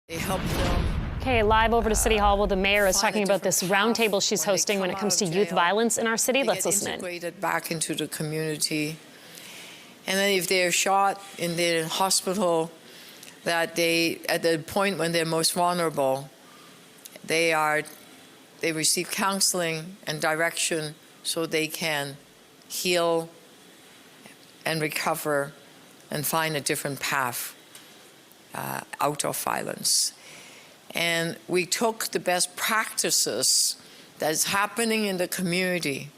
They help them. Okay, live over to City Hall, where the mayor is talking about this roundtable she's hosting when it comes to youth violence in our city. Let's listen in. Integrated back into the community. And then if they're shot in the hospital, that they, at the point when they're most vulnerable, they receive counseling and direction so they can heal and recover and find a different path out of violence. And we took the best practices that is happening in the community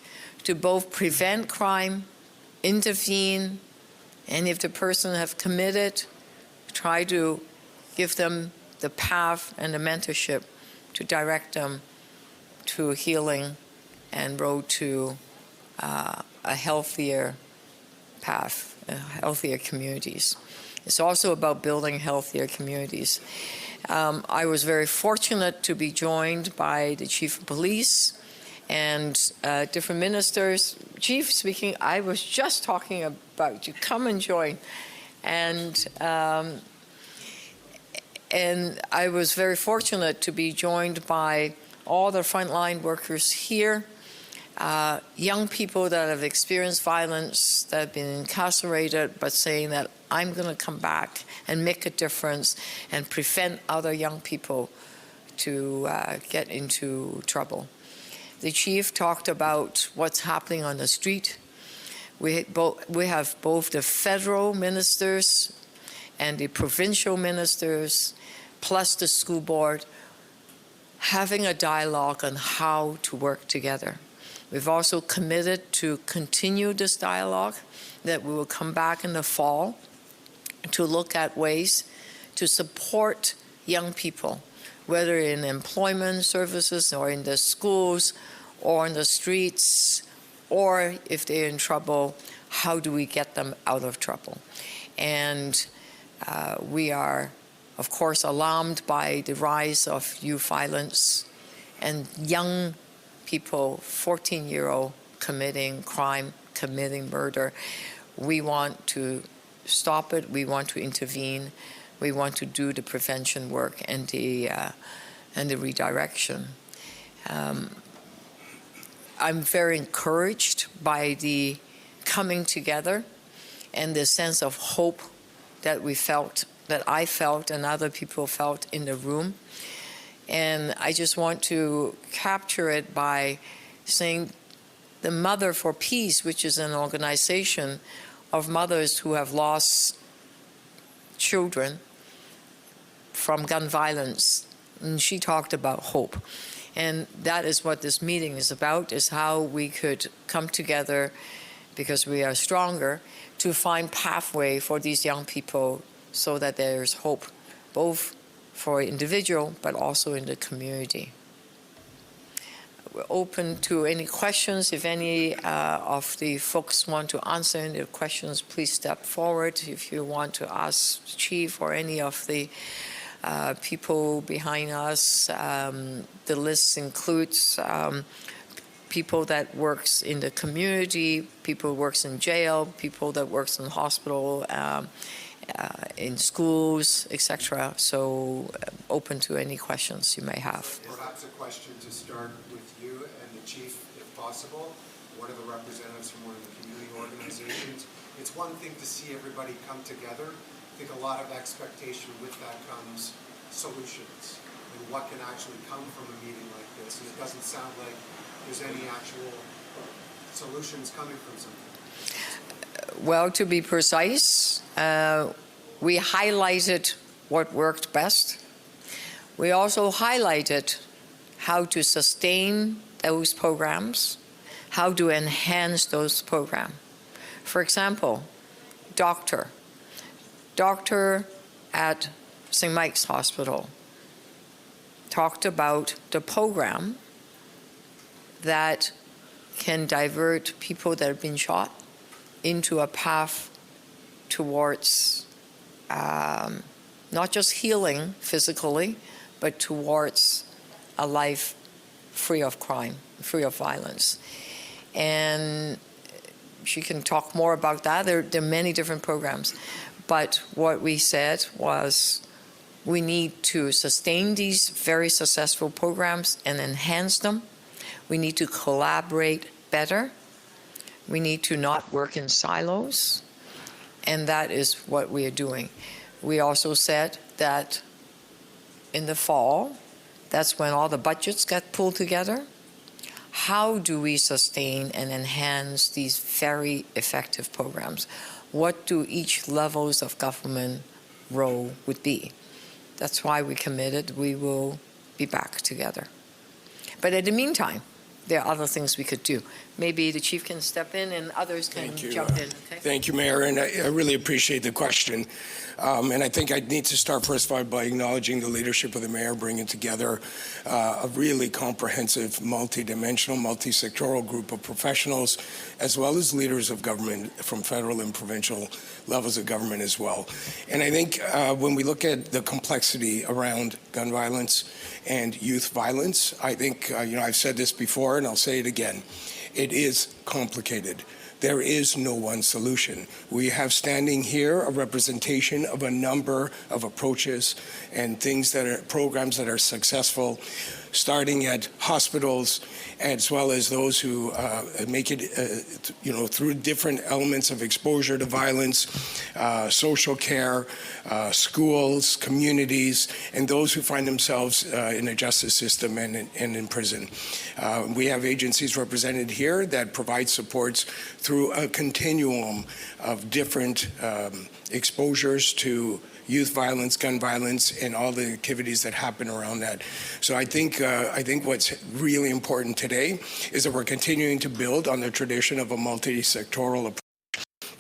to both prevent crime, intervene, and if the person have committed, try to give them the path and the mentorship to direct them to healing and road to a healthier path, healthier communities. It's also about building healthier communities. I was very fortunate to be joined by the Chief of Police and different ministers. Chief, speaking, I was just talking about you. Come and join. And I was very fortunate to be joined by all the frontline workers here, young people that have experienced violence, that have been incarcerated, but saying that I'm going to come back and make a difference and prevent other young people to get into trouble. The chief talked about what's happening on the street. We have both the federal ministers and the provincial ministers, plus the school board, having a dialogue on how to work together. We've also committed to continue this dialogue, that we will come back in the fall to look at ways to support young people, whether in employment services or in the schools or in the streets, or if they're in trouble, how do we get them out of trouble? And we are, of course, alarmed by the rise of youth violence and young people, 14-year-old, committing crime, committing murder. We want to stop it. We want to intervene. We want to do the prevention work and the redirection. I'm very encouraged by the coming together and the sense of hope that we felt, that I felt and other people felt in the room. And I just want to capture it by saying the Mother for Peace, which is an organization of mothers who have lost children from gun violence. And she talked about hope. And that is what this meeting is about, is how we could come together, because we are stronger, to find pathway for these young people so that there's hope, both for individual, but also in the community. We're open to any questions. If any of the folks want to answer any questions, please step forward. If you want to ask the Chief or any of the people behind us, the list includes people that works in the community, people who works in jail, people that works in hospital, in schools, etc. So open to any questions you may have. Perhaps a question to start with you and the Chief, if possible. One of the representatives from one of the community organizations. It's one thing to see everybody come together. I think a lot of expectation with that comes solutions and what can actually come from a meeting like this. And it doesn't sound like there's any actual solutions coming from something. Well, to be precise, we highlighted what worked best. We also highlighted how to sustain those programs, how to enhance those programs. For example, doctor at St. Mike's Hospital talked about the program that can divert people that have been shot into a path towards not just healing physically, but towards a life free of crime, free of violence. And she can talk more about that. There are many different programs. But what we said was We need to sustain these very successful programs and enhance them. We need to collaborate better. We need to not work in silos, and that is what we are doing. We also said that in the fall, that's when all the budgets get pulled together. How do we sustain and enhance these very effective programs? What do each levels of government role would be? That's why we committed we will be back together. But in the meantime, there are other things we could do. Maybe the chief can step in and others can jump in. Okay? Thank you, Mayor, and I really appreciate the question. And I think I need to start first by acknowledging the leadership of the mayor bringing together a really comprehensive, multi-dimensional, multi-sectoral group of professionals, as well as leaders of government from federal and provincial levels of government as well. And I think when we look at the complexity around gun violence and youth violence, I think, I've said this before and I'll say it again, it is complicated. There is no one solution. We have standing here a representation of a number of approaches and things that are programs that are successful, starting at hospitals as well as those who make it, through different elements of exposure to violence, social care, schools, communities, and those who find themselves in the justice system and in prison. We have agencies represented here that provide supports through a continuum of different exposures to youth violence, gun violence, and all the activities that happen around that. So I think what's really important today is that we're continuing to build on the tradition of a multi-sectoral approach,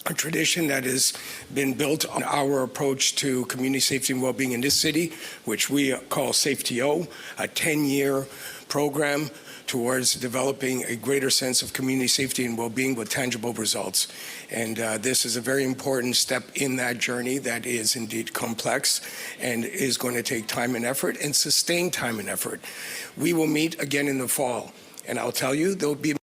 a tradition that has been built on our approach to community safety and well-being in this city, which we call SafetyO, a 10-year program towards developing a greater sense of community safety and well-being with tangible results. And this is a very important step in that journey that is indeed complex and is going to take time and effort and sustained time and effort. We will meet again in the fall, and I'll tell you, there'll be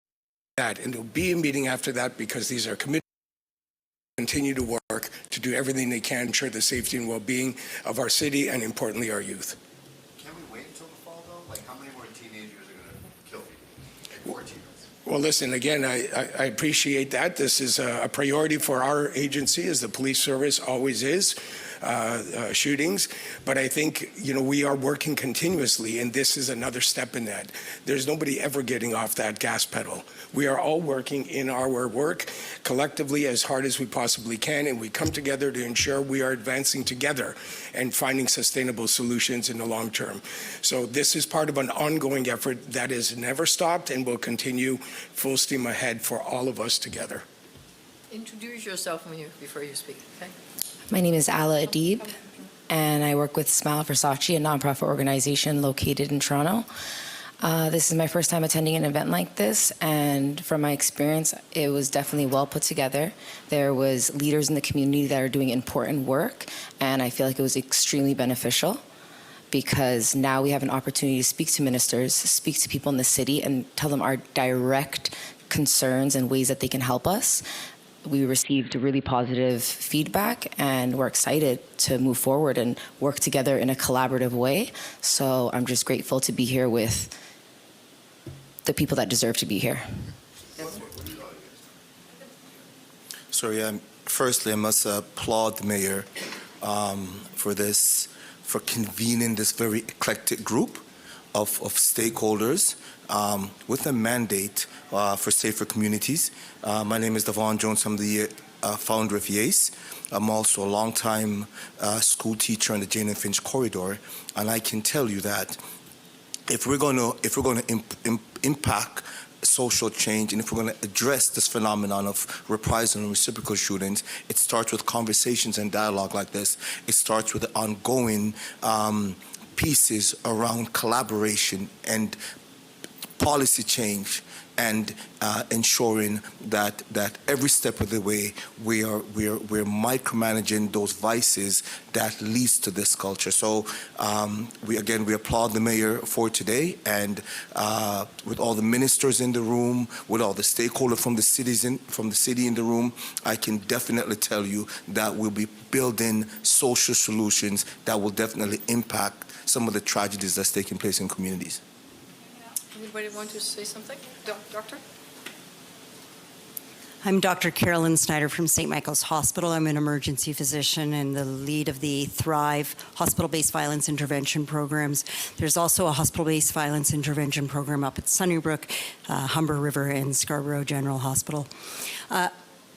that, and there'll be a meeting after that because these are committed to continue to work to do everything they can to ensure the safety and well-being of our city and importantly our youth. Can we wait until the fall though? Like how many more teenagers are going to kill people? Like 14 months. Well, listen, again, I appreciate that. This is a priority for our agency, as the police service always is, shootings. But I think, we are working continuously, and this is another step in that. There's nobody ever getting off that gas pedal. We are all working in our work collectively as hard as we possibly can, and we come together to ensure we are advancing together and finding sustainable solutions in the long term. So this is part of an ongoing effort that has never stopped and will continue full steam ahead for all of us together. Introduce yourself before you speak, okay? My name is Ala Adib, and I work with Smile Versace, a nonprofit organization located in Toronto. This is my first time attending an event like this, and from my experience, it was definitely well put together. There was leaders in the community that are doing important work, and I feel like it was extremely beneficial because now we have an opportunity to speak to ministers, speak to people in the city, and tell them our direct concerns and ways that they can help us. We received really positive feedback, and we're excited to move forward and work together in a collaborative way. So I'm just grateful to be here with the people that deserve to be here. Sorry, firstly, I must applaud the mayor for convening this very eclectic group of stakeholders with a mandate for safer communities. My name is Devon Jones. I'm the founder of YACE. I'm also a longtime school teacher in the Jane and Finch corridor, and I can tell you that if we're going to impact social change, and if we're going to address this phenomenon of reprisal and reciprocal shootings, it starts with conversations and dialogue like this. It starts with the ongoing pieces around collaboration and policy change and ensuring that every step of the way we're micromanaging those vices that leads to this culture. So we applaud the mayor for today, and with all the ministers in the room, with all the stakeholders from the city in the room, I can definitely tell you that we'll be building social solutions that will definitely impact some of the tragedies that's taking place in communities. Anybody want to say something? Doctor? I'm Dr. Carolyn Snyder from St. Michael's Hospital. I'm an emergency physician and the lead of the Thrive hospital-based violence intervention programs. There's also a hospital-based violence intervention program up at Sunnybrook, Humber River, and Scarborough General Hospital.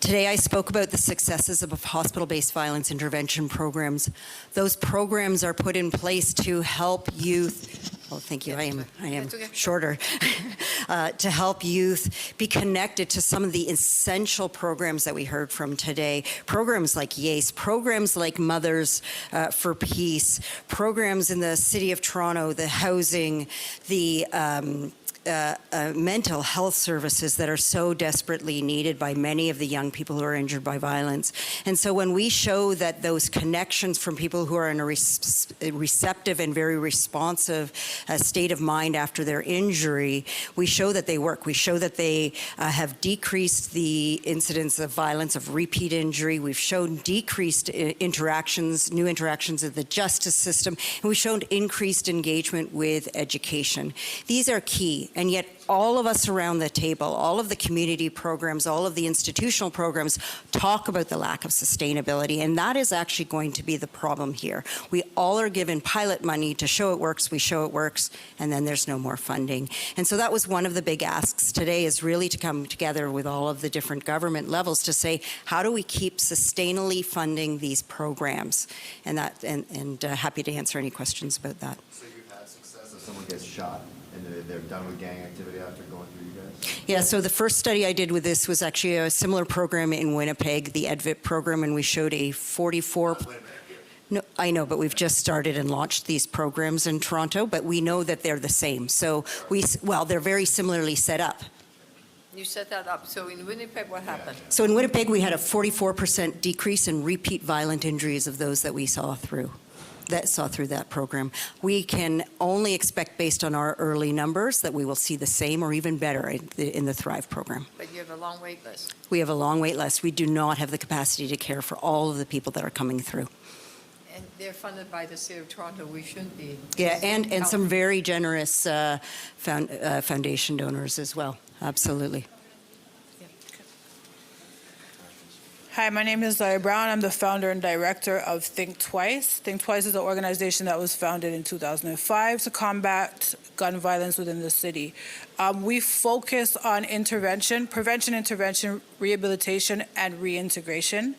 Today I spoke about the successes of hospital-based violence intervention programs. Those programs are put in place to help youth. Oh, thank you. I am okay. shorter. To help youth be connected to some of the essential programs that we heard from today. Programs like YACE, programs like Mothers for Peace, programs in the City of Toronto, the housing, the mental health services that are so desperately needed by many of the young people who are injured by violence. And so when we show that those connections from people who are in a receptive and very responsive state of mind after their injury, we show that they work. We show that they have decreased the incidence of violence, of repeat injury. We've shown decreased interactions, new interactions of the justice system, and we've shown increased engagement with education. These are key. And yet all of us around the table, all of the community programs, all of the institutional programs talk about the lack of sustainability, and that is actually going to be the problem here. We all are given pilot money to show it works, we show it works, and then there's no more funding. And so that was one of the big asks today, is really to come together with all of the different government levels to say, how do we keep sustainably funding these programs? And happy to answer any questions about that. So you've had success if someone gets shot and they're done with gang activity after going through you guys? Yeah, so the first study I did with this was actually a similar program in Winnipeg, the EDVIT program, and we showed a 44... No, I know, but we've just started and launched these programs in Toronto, but we know that they're the same. So they're very similarly set up. You set that up. So in Winnipeg, what happened? So in Winnipeg, we had a 44% decrease in repeat violent injuries of those that we saw through that program. We can only expect, based on our early numbers, that we will see the same or even better in the Thrive program. But you have a long wait list. We have a long wait list. We do not have the capacity to care for all of the people that are coming through. And they're funded by the City of Toronto. We shouldn't be. Yeah, and some very generous foundation donors as well. Absolutely. Hi, my name is Larry Brown. I'm the founder and director of Think Twice. Think Twice is an organization that was founded in 2005 to combat gun violence within the city. We focus on prevention, intervention, rehabilitation, and reintegration.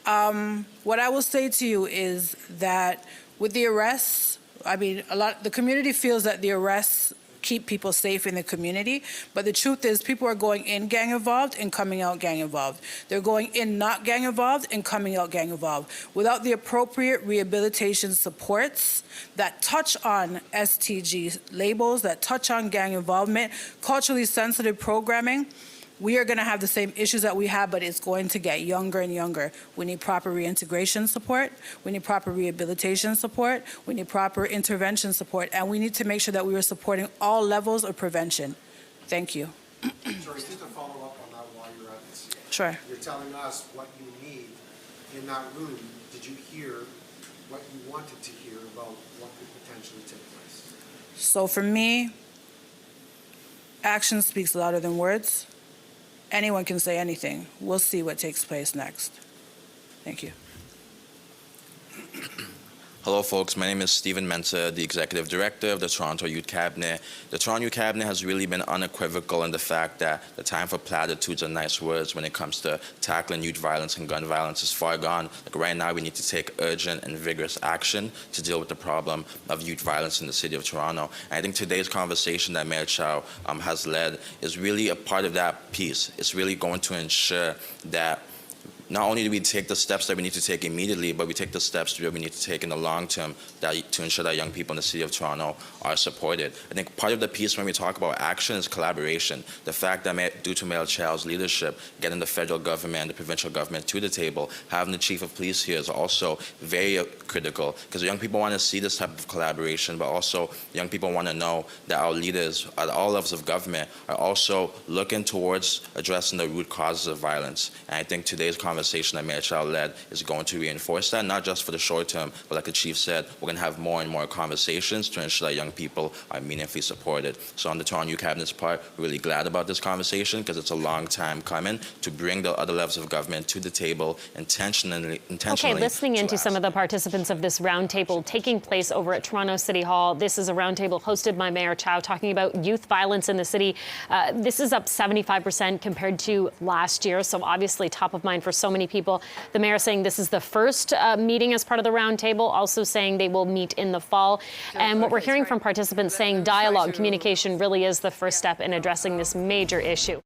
What I will say to you is that with the arrests, the community feels that the arrests keep people safe in the community, but the truth is people are going in gang involved and coming out gang involved. They're going in not gang involved and coming out gang involved. Without the appropriate rehabilitation supports that touch on STG labels, that touch on gang involvement, culturally sensitive programming, we are going to have the same issues that we have, but it's going to get younger and younger. We need proper reintegration support. We need proper rehabilitation support. We need proper intervention support. And we need to make sure that we are supporting all levels of prevention. Thank you. Sorry, just to follow up on that while you're at this. Sure. You're telling us what you need in that room. Did you hear what you wanted to hear about what could potentially take place? So for me, action speaks louder than words. Anyone can say anything. We'll see what takes place next. Thank you. Hello, folks. My name is Stephen Mensah, the Executive Director of the Toronto Youth Cabinet. The Toronto Youth Cabinet has really been unequivocal in the fact that the time for platitudes and nice words when it comes to tackling youth violence and gun violence is far gone. Like right now, we need to take urgent and vigorous action to deal with the problem of youth violence in the city of Toronto. And I think today's conversation that Mayor Chow has led is really a part of that piece. It's really going to ensure that not only do we take the steps that we need to take immediately, but we take the steps that we need to take in the long term to ensure that young people in the city of Toronto are supported. I think part of the piece when we talk about action is collaboration. The fact that due to Mayor Chow's leadership, getting the federal government and the provincial government to the table, having the chief of police here is also very critical, because young people want to see this type of collaboration, but also young people want to know that our leaders at all levels of government are also looking towards addressing the root causes of violence. And I think today's conversation that Mayor Chow led is going to reinforce that, not just for the short term, but like the chief said, we're going to have more and more conversations to ensure that young people are meaningfully supported. So on the Toronto Youth Cabinet's part, we're really glad about this conversation, because it's a long time coming to bring the other levels of government to the table intentionally. Okay, listening into some of the participants of this roundtable taking place over at Toronto City Hall. This is a roundtable hosted by Mayor Chow talking about youth violence in the city. This is up 75% compared to last year, so obviously top of mind for so many people. The mayor saying this is the first meeting as part of the roundtable, also saying they will meet in the fall. And what we're hearing from participants saying dialogue, communication really is the first step in addressing this major issue.